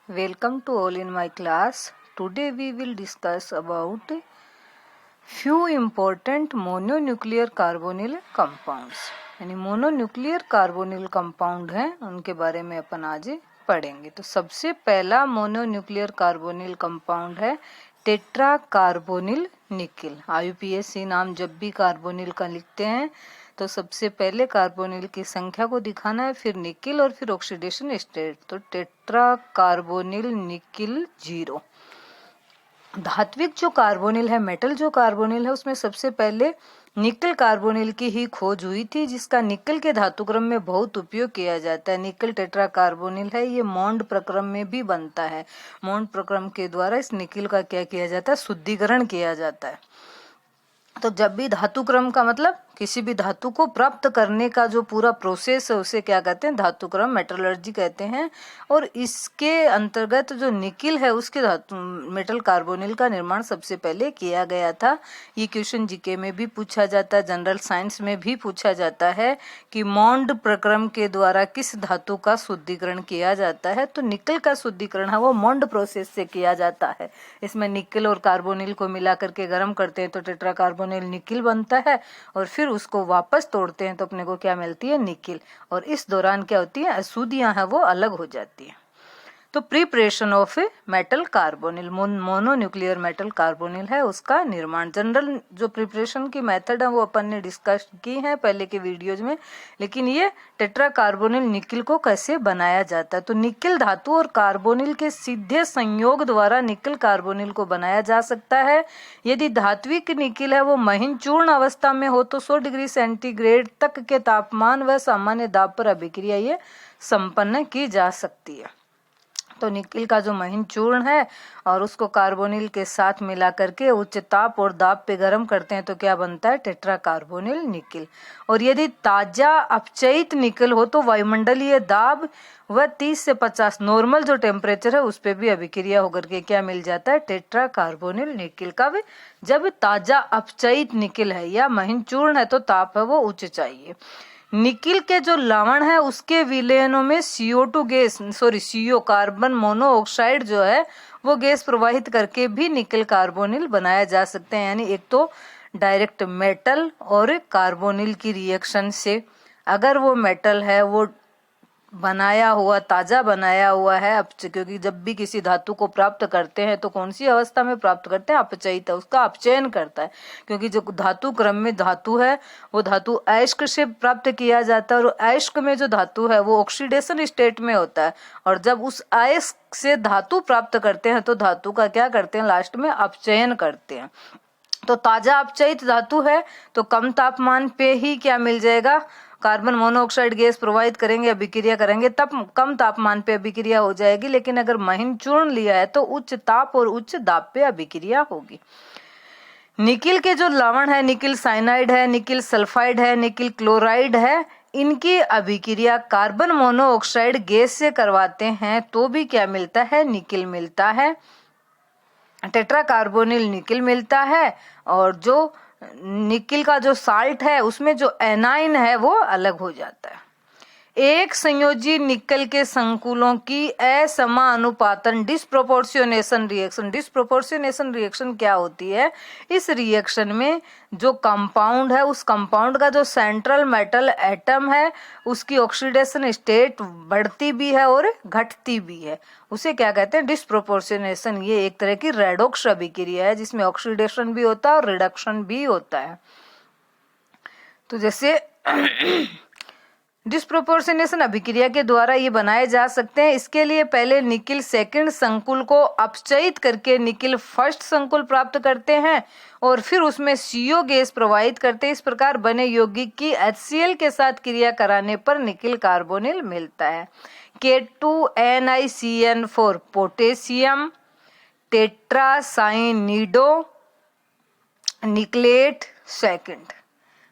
Welcome to all in my class. Today we will discuss about few important mononuclear carbonyl compounds. यानी mononuclear carbonyl compound हैं, उनके बारे में अपन आज पढ़ेंगे। तो सबसे पहला मोनोन्यूक्लियर कार्बोनिल कंपाउंड है टेट्रा कार्बोनिल निकिल। IUPAC नाम जब भी कार्बोनिल का लिखते हैं तो सबसे पहले कार्बोनिल की संख्या को दिखाना है, फिर निकिल और फिर ऑक्सीडेशन स्टेट। तो टेट्रा कार्बोनिल निकिल 0। धात्विक जो कार्बोनिल है, मेटल जो कार्बोनिल है, उसमें सबसे पहले निकल कार्बोनिल की ही खोज हुई थी, जिसका निकल के धातुक्रम में बहुत उपयोग किया जाता है। निकल टेट्रा कार्बोनिल है, ये मॉन्ड प्रक्रम में भी बनता है। मॉन्ड प्रक्रम के द्वारा इस निकल का क्या किया जाता है, शुद्धिकरण किया जाता है। तो जब भी धातु क्रम का मतलब किसी भी धातु को प्राप्त करने का जो पूरा प्रोसेस है उसे क्या कहते हैं, धातु क्रम, मेटलर्जी कहते हैं। और इसके अंतर्गत जो निकिल है उसके धातु मेटल कार्बोनिल का निर्माण सबसे पहले किया गया था। ये क्वेश्चन जीके में भी पूछा जाता है, जनरल साइंस में भी पूछा जाता है कि मॉन्ड प्रक्रम के द्वारा किस धातु का शुद्धिकरण किया जाता है। तो निकल का शुद्धिकरण है वो मॉन्ड प्रोसेस से किया जाता है। इसमें निकल और कार्बोनिल को मिला करके गर्म करते हैं तो टेट्रा कार्बोनिल निकिल बनता है, और फिर उसको वापस तोड़ते हैं तो अपने को क्या मिलती है, निकिल। और इस दौरान क्या होती है, अशुद्धियां हैं वो अलग हो जाती है। तो preparation of metal carbonyl, mononuclear metal carbonyl है उसका निर्माण। जनरल जो प्रिपरेशन की मेथड है वो अपन ने डिस्कस की है पहले के वीडियोज में, लेकिन ये टेट्रा कार्बोनिल निकिल को कैसे बनाया जाता है। तो निकिल धातु और कार्बोनिल के सीधे संयोग द्वारा निकिल कार्बोनिल को बनाया जा सकता है। यदि धात्विक निकिल है वो महीन चूर्ण अवस्था में हो तो 100 डिग्री सेंटीग्रेड तक के तापमान व सामान्य दाब पर अभिक्रिया ये संपन्न की जा सकती है। तो निकिल का जो महीन चूर्ण है और उसको कार्बोनिल के साथ मिला करके उच्च ताप और दाब पे गर्म करते हैं तो क्या बनता है, टेट्रा कार्बोनिल निकिल। और यदि ताजा अपचयित निकिल हो तो वायुमंडलीय दाब व 30 से 50 नॉर्मल जो टेम्परेचर है उस पे भी अभिक्रिया होकर के क्या मिल जाता है, टेट्रा कार्बोनिल निकिल। कब, जब ताजा अपचयित निकिल है या महीन चूर्ण है तो ताप है वो उच्च चाहिए। निकिल के जो लवण है उसके विलयनों में CO2 gas, CO carbon monoxide जो है वो गैस प्रवाहित करके भी निकिल कार्बोनिल बनाया जा सकते हैं। यानी एक तो डायरेक्ट मेटल और कार्बोनिल की रिएक्शन से, अगर वो मेटल है वो बनाया हुआ, ताजा बनाया हुआ है, क्योंकि जब भी किसी धातु को प्राप्त करते हैं तो कौन सी अवस्था में प्राप्त करते हैं, अपचयित, उसका अपचयन करता है। क्योंकि जो धातु क्रम में धातु है वो धातु अयस्क से प्राप्त किया जाता है, और अयस्क में जो धातु है वो ऑक्सीडेशन स्टेट में होता है। और जब उस अयस्क से धातु प्राप्त करते हैं तो धातु का क्या करते हैं, लास्ट में अपचयन करते हैं। तो ताजा अपचयित धातु है तो कम तापमान पे ही क्या मिल जाएगा, कार्बन मोनोऑक्साइड गैस प्रवाहित करेंगे, अभिक्रिया करेंगे, तब कम तापमान पे अभिक्रिया हो जाएगी। लेकिन अगर महीन चूर्ण लिया है तो उच्च ताप और उच्च दाब पे अभिक्रिया होगी। निकिल के जो लवण है, निकिल साइनाइड है, निकिल सल्फाइड है, निकिल क्लोराइड है, इनकी अभिक्रिया कार्बन मोनोऑक्साइड गैस से करवाते हैं तो भी क्या मिलता है, निकिल मिलता है, टेट्रा कार्बोनिल निकिल मिलता है। और जो निकिल का जो साल्ट है उसमें जो एनाइन है वो अलग हो जाता है। एक संयोजी निकल के संकुलों की असमानुपातन डिस्प्रोपोर्शनेशन रिएक्शन। डिस्प्रोपोर्शनेशन रिएक्शन क्या होती है, इस रिएक्शन में जो कंपाउंड है उस कंपाउंड का जो सेंट्रल मेटल एटम है उसकी ऑक्सीडेशन स्टेट बढ़ती भी है और घटती भी है, उसे क्या कहते हैं, डिस्प्रोपोर्शनेशन। ये एक तरह की रेडॉक्स अभिक्रिया है जिसमें ऑक्सीडेशन भी होता है और रिडक्शन भी होता है। तो जैसे डिस्प्रोपोर्शनेशन अभिक्रिया के द्वारा ये बनाए जा सकते हैं। इसके लिए पहले निकिल सेकंड संकुल को अपचयित करके निकिल फर्स्ट संकुल प्राप्त करते हैं और फिर उसमें CO गैस प्रवाहित करते हैं। इस प्रकार बने यौगिक की HCl के साथ क्रिया कराने पर निकिल कार्बोनिल मिलता है। K2NiCN4 potassium tetracyanido nickelate second.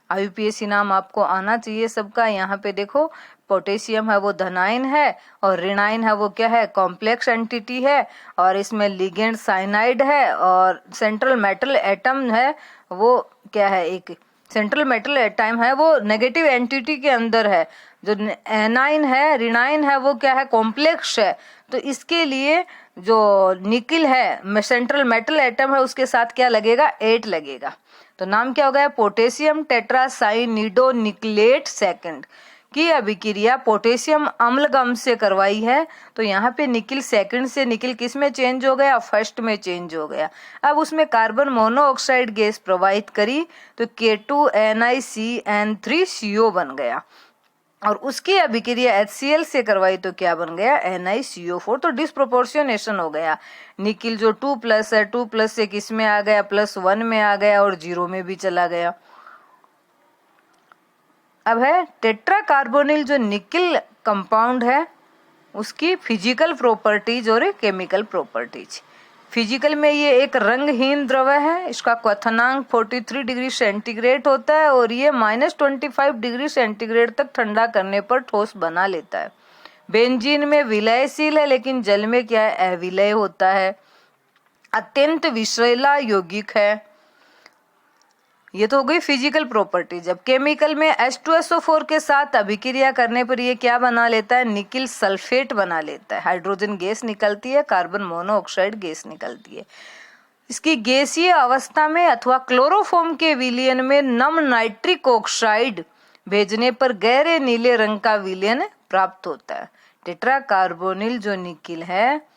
IUPAC नाम आपको आना चाहिए सबका। यहाँ पे देखो पोटेशियम है वो धनायन है और ऋणायन है वो क्या है, कॉम्प्लेक्स एंटिटी है, और इसमें लिगेंड साइनाइड है, और सेंट्रल मेटल एटम है वो क्या है, एक सेंट्रल मेटल एटम है वो नेगेटिव एंटिटी के अंदर है, जो एनाइन है, रिनाइन है, वो क्या है, कॉम्प्लेक्स है। तो इसके लिए जो निकिल है, सेंट्रल मेटल एटम है, उसके साथ क्या लगेगा, 8 लगेगा। तो नाम क्या हो गया, पोटेशियम टेट्रासाइनिडो निकलेट सेकंड की अभिक्रिया पोटेशियम अम्लगम से करवाई है। तो यहाँ पे निकिल सेकंड से निकिल किस में चेंज हो गया, फर्स्ट में चेंज हो गया। अब उसमें कार्बन मोनोऑक्साइड गैस प्रवाहित करी तो K2NiCN3CO बन गया, और उसकी अभिक्रिया HCl से करवाई तो क्या बन गया, NiCO4। तो डिस्प्रोपोर्शनेशन हो गया, निकिल जो 2+ है, 2+ से किस में आ गया, +1 में आ गया और 0 में भी चला गया। अब है टेट्रा कार्बोनिल, जो निकिल कंपाउंड है उसकी फिजिकल प्रॉपर्टीज और केमिकल प्रॉपर्टीज। फिजिकल में ये एक रंगहीन द्रव है, इसका क्वथनांक 43 डिग्री सेंटीग्रेड होता है और ये -25 डिग्री सेंटीग्रेड तक ठंडा करने पर ठोस बना लेता है। बेंजीन में विलयशील है, लेकिन जल में क्या है, अविलय होता है। अत्यंत विषैला यौगिक है। ये तो हो गई फिजिकल प्रॉपर्टी। जब केमिकल में H2SO4 के साथ अभिक्रिया करने पर ये क्या बना लेता है, निकिल सल्फेट बना लेता है। हाइड्रोजन गैस निकलती है, कार्बन मोनोऑक्साइड गैस निकलती है। इसकी गैसीय अवस्था में अथवा क्लोरोफॉर्म के विलयन में नम नाइट्रिक ऑक्साइड भेजने पर गहरे नीले रंग का विलयन प्राप्त होता है। टेट्रा कार्बोनिल जो निकिल है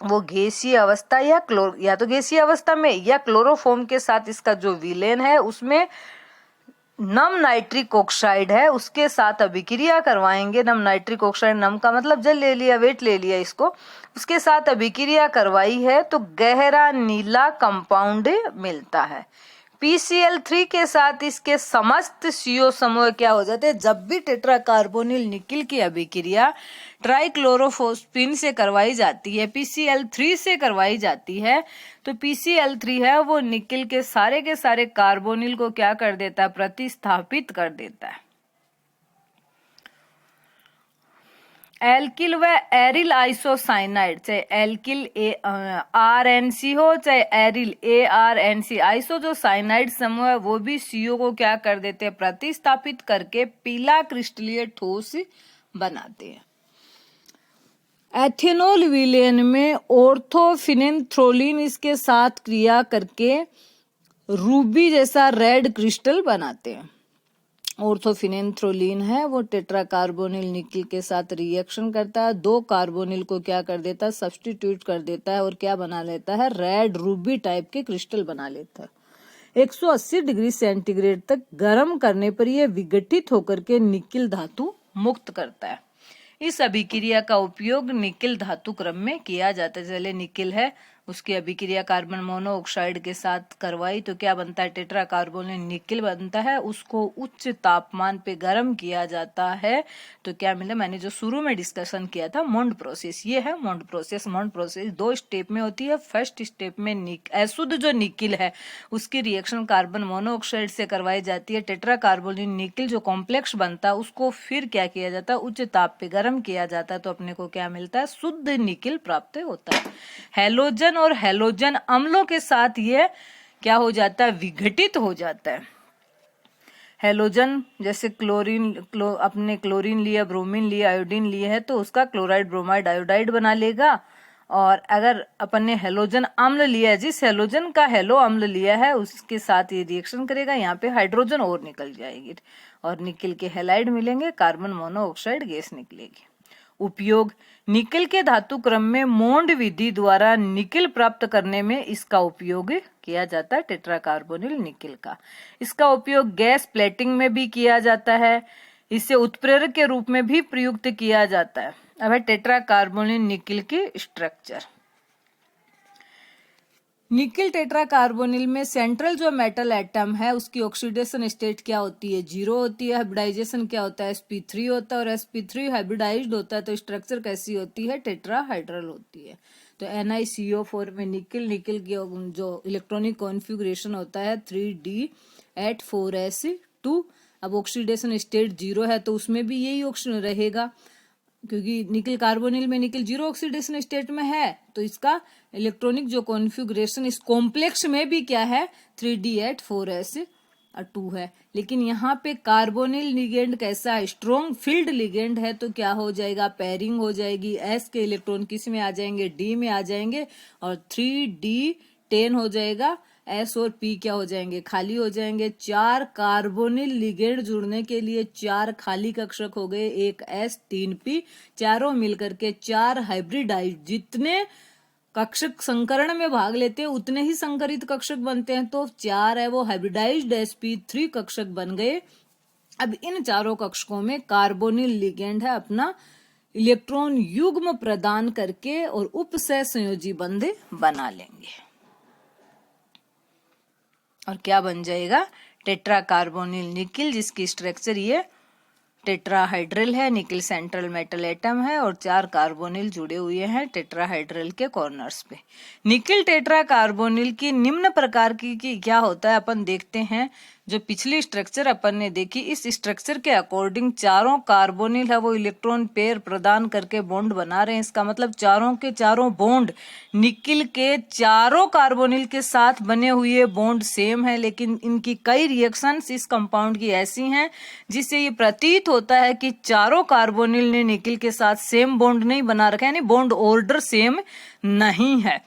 वो गैसीय अवस्था या तो गैसीय अवस्था में या क्लोरोफॉर्म के साथ इसका जो विलेन है उसमें नम नाइट्रिक ऑक्साइड है, उसके साथ अभिक्रिया करवाएंगे। नम नाइट्रिक ऑक्साइड, नम का मतलब जल ले लिया, वेट ले लिया इसको, उसके साथ अभिक्रिया करवाई है तो गहरा नीला कंपाउंड मिलता है। PCl3 के साथ इसके समस्त CO समूह क्या हो जाते हैं, जब भी टेट्रा कार्बोनिल निकिल की अभिक्रिया ट्राइक्लोरोफॉस्फीन से करवाई जाती है, PCl3 से करवाई जाती है, तो PCl3 है वो निकिल के सारे कार्बोनिल को क्या कर देता है, प्रतिस्थापित कर देता है। एल्किल व एरिल आइसोसाइनाइड, चाहे एल्किल RNC हो चाहे एरिल ARNC, आइसो जो साइनाइड समूह है वो भी CO को क्या कर देते हैं, प्रतिस्थापित करके पीला क्रिस्टलीय ठोस बनाते हैं। एथेनॉल विलयन में ऑर्थोफिनेंथ्रोलिन इसके साथ क्रिया करके रूबी जैसा रेड क्रिस्टल बनाते हैं। ऑर्थोफिनेंथ्रोलिन है वो टेट्रा कार्बोनिल निकिल के साथ रिएक्शन करता है, 2 कार्बोनिल को क्या कर देता है, सब्स्टिट्यूट कर देता है और क्या बना लेता है, रेड रूबी टाइप के क्रिस्टल बना लेता है। 180 डिग्री सेंटीग्रेड तक गर्म करने पर यह विघटित होकर के निकिल धातु मुक्त करता है। इस अभिक्रिया का उपयोग निकिल धातु क्रम में किया जाता है। चले निकिल है, उसकी अभिक्रिया कार्बन मोनोऑक्साइड के साथ करवाई तो क्या बनता है, टेट्रा कार्बोनिल निकिल बनता है। उसको उच्च तापमान पे गर्म किया जाता है तो क्या मिला, मैंने जो शुरू में डिस्कशन किया था मोंड प्रोसेस, ये है मोंड प्रोसेस। मोंड प्रोसेस 2 स्टेप में होती है। फर्स्ट स्टेप में अशुद्ध जो निकिल है उसकी रिएक्शन कार्बन मोनोऑक्साइड से करवाई जाती है। टेट्रा कार्बोनिल निकिल जो कॉम्प्लेक्स बनता है उसको फिर क्या किया जाता है, उच्च ताप पे गर्म किया जाता है तो अपने को क्या मिलता है, शुद्ध निकिल प्राप्त होता है। हैलोजन और हैलोजन अम्लों के साथ ये क्या हो जाता है, विघटित हो जाता है। हैलोजन जैसे अपने क्लोरीन लिया, ब्रोमीन लिया, आयोडीन लिया है तो उसका क्लोराइड ब्रोमाइड आयोडाइड बना लेगा। और अगर अपन ने हैलोजन अम्ल लिया है, जिस हैलोजन का हैलो अम्ल लिया है उसके साथ ये रिएक्शन करेगा, यहाँ पे हाइड्रोजन और निकल जाएगी और निकिल के हैलाइड मिलेंगे, कार्बन मोनोऑक्साइड गैस निकलेगी। उपयोग, निकिल के धातु क्रम में मोंड विधि द्वारा निकिल प्राप्त करने में इसका उपयोग किया जाता है, टेट्रा कार्बोनिल निकिल का। इसका उपयोग गैस प्लेटिंग में भी किया जाता है, इसे उत्प्रेरक के रूप में भी प्रयुक्त किया जाता है। अब है टेट्रा कार्बोनिल निकिल की स्ट्रक्चर। निकिल टेट्रा कार्बोनिल में सेंट्रल जो मेटल एटम है उसकी ऑक्सीडेशन स्टेट क्या होती है, 0 होती है। हाइब्रिडाइजेशन क्या होता है, sp3 होता है और sp3 हाइब्रिडाइज्ड होता है तो स्ट्रक्चर कैसी होती है, टेट्राहाइड्रल होती है। तो NiCO4 में निकिल की जो इलेक्ट्रॉनिक कॉन्फ़िगरेशन होता है 3D@4s2। अब ऑक्सीडेशन स्टेट 0 है तो उसमें भी यही ऑक्सीजन रहेगा, क्योंकि निकिल कार्बोनिल में निकिल 0 ऑक्सीडेशन स्टेट में है तो इसका इलेक्ट्रॉनिक जो कॉन्फ़िगरेशन इस कॉम्प्लेक्स में भी क्या है, 3D@4s 2 है, लेकिन यहाँ पे कार्बोनिल लिगेंड कैसा है, स्ट्रॉन्ग फील्ड लिगेंड है, तो क्या हो जाएगा, पेयरिंग हो जाएगी, S के इलेक्ट्रॉन किस में आ जाएंगे, D में आ जाएंगे और 3D10 हो जाएगा, S और P क्या हो जाएंगे, खाली हो जाएंगे। 4 कार्बोनिल लिगेंड जुड़ने के लिए 4 खाली कक्षक हो गए, 1 S 3 P, चारों मिलकर के 4 हाइब्रिडाइज, जितने कक्षक संकरण में भाग लेते हैं उतने ही संकरित कक्षक बनते हैं, तो 4 है वो हाइब्रिडाइज्ड sp3 कक्षक बन गए। अब इन चारों कक्षकों में कार्बोनिल लिगेंड है अपना इलेक्ट्रॉन युग्म प्रदान करके और उपसह संयोजी बंध बना लेंगे और क्या बन जाएगा, टेट्रा कार्बोनिल निकिल, जिसकी स्ट्रक्चर ये टेट्राहाइड्रल है, निकिल सेंट्रल मेटल एटम है और 4 कार्बोनिल जुड़े हुए हैं टेट्राहाइड्रल के कॉर्नर्स पे। निकिल टेट्रा कार्बोनिल की निम्न प्रकार की क्या होता है अपन देखते हैं। जो पिछली स्ट्रक्चर अपन ने देखी, इस स्ट्रक्चर के अकॉर्डिंग चारों कार्बोनिल है वो इलेक्ट्रॉन पेयर प्रदान करके बॉन्ड बना रहे हैं। इसका मतलब चारों के चारों बॉन्ड निकिल के चारों कार्बोनिल के साथ बने हुए बॉन्ड सेम है, लेकिन इनकी कई रिएक्शंस इस कंपाउंड की ऐसी हैं जिससे ये प्रतीत होता है कि चारों कार्बोनिल ने निकिल के साथ सेम बॉन्ड नहीं बना रखा है, यानी बॉन्ड ऑर्डर सेम नहीं है।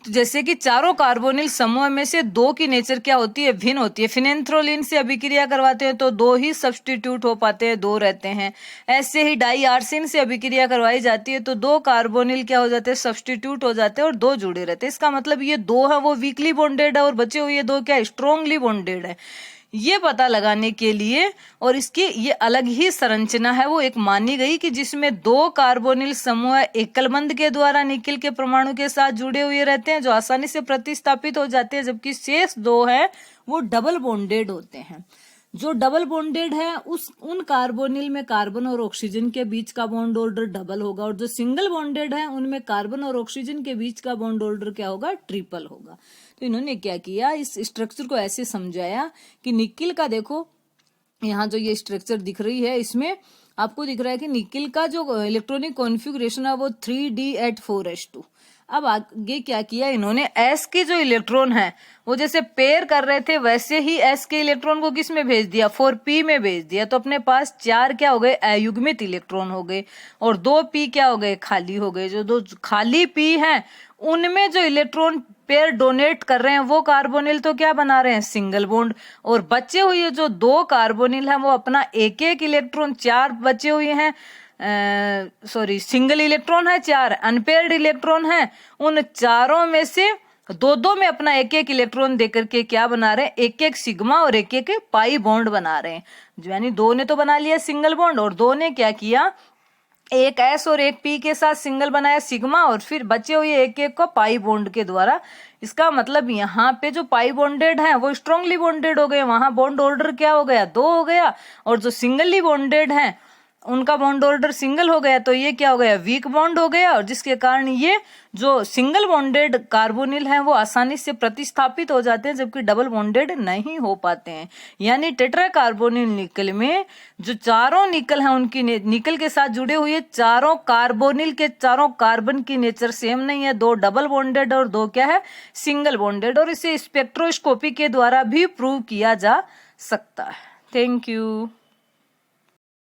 तो जैसे कि चारों कार्बोनिल समूह में से 2 की नेचर क्या होती है, भिन्न होती है। फिनेंथ्रोलिन से अभिक्रिया करवाते हैं तो 2 ही सब्स्टिट्यूट हो पाते हैं, 2 रहते हैं। ऐसे ही डाई आर्सिन से अभिक्रिया करवाई जाती है तो 2 कार्बोनिल क्या हो जाते हैं, सब्स्टिट्यूट हो जाते हैं और 2 जुड़े रहते हैं। इसका मतलब ये 2 है वो वीकली बॉन्डेड है और बचे हुए 2 क्या स्ट्रॉन्गली बॉन्डेड है। ये पता लगाने के लिए और इसकी ये अलग ही संरचना है वो एक मानी गई कि जिसमें 2 कार्बोनिल समूह एकलबंध के द्वारा निकिल के परमाणु के साथ जुड़े हुए रहते हैं जो आसानी से प्रतिस्थापित हो जाते हैं, जबकि शेष 2 है वो डबल बॉन्डेड होते हैं। जो डबल बॉन्डेड है उन कार्बोनिल में कार्बन और ऑक्सीजन के बीच का बॉन्ड ऑर्डर डबल होगा और जो सिंगल बॉन्डेड है उनमें कार्बन और ऑक्सीजन के बीच का बॉन्ड ऑर्डर क्या होगा, ट्रिपल होगा। तो इन्होंने क्या किया, इस स्ट्रक्चर को ऐसे समझाया कि निकिल का देखो यहाँ जो ये स्ट्रक्चर दिख रही है इसमें आपको दिख रहा है कि निकिल का जो इलेक्ट्रॉनिक कॉन्फ़िगरेशन है वो 3D@4s2। अब आगे क्या किया इन्होंने, S के जो इलेक्ट्रॉन है वो जैसे पेयर कर रहे थे वैसे ही S के इलेक्ट्रॉन को किस में भेज दिया, 4p में भेज दिया। तो अपने पास 4 क्या हो गए, अयुग्मित इलेक्ट्रॉन हो गए और 2p क्या हो गए, खाली हो गए। जो 2 खाली p हैं उनमें जो इलेक्ट्रॉन पेयर डोनेट कर रहे हैं वो कार्बोनिल तो क्या बना रहे हैं, सिंगल बॉन्ड। और बचे हुए जो 2 कार्बोनिल हैं वो अपना एक इलेक्ट्रॉन, 4 बचे हुए हैं सिंगल इलेक्ट्रॉन है, 4 अनपेयर्ड इलेक्ट्रॉन है, उन चारों में से 2 में अपना एक इलेक्ट्रॉन देकर के क्या बना रहे हैं, एक सिग्मा और एक पाई बॉन्ड बना रहे हैं। यानी 2 ने तो बना लिया सिंगल बॉन्ड और 2 ने क्या किया, एक S और एक P के साथ सिंगल बनाया सिग्मा और फिर बचे हुए एक को पाई बॉन्ड के द्वारा। इसका मतलब यहाँ पे जो पाई बॉन्डेड है वो स्ट्रांगली बॉन्डेड हो गए, वहां बॉन्ड ऑर्डर क्या हो गया, 2 हो गया। और जो सिंगली बॉन्डेड है उनका बॉन्ड ऑर्डर सिंगल हो गया, तो ये क्या हो गया, वीक बॉन्ड हो गया। और जिसके कारण ये जो सिंगल बॉन्डेड कार्बोनिल हैं वो आसानी से प्रतिस्थापित हो जाते हैं, जबकि डबल बॉन्डेड नहीं हो पाते हैं। यानी टेट्रा कार्बोनिल निकल में जो चारों निकल हैं उनकी निकल के साथ जुड़े हुए चारों कार्बोनिल के चारों कार्बन की नेचर सेम नहीं है, 2 डबल बॉन्डेड और 2 क्या है, सिंगल बॉन्डेड। और इसे स्पेक्ट्रोस्कोपी के द्वारा भी प्रूव किया जा सकता है। Thank you.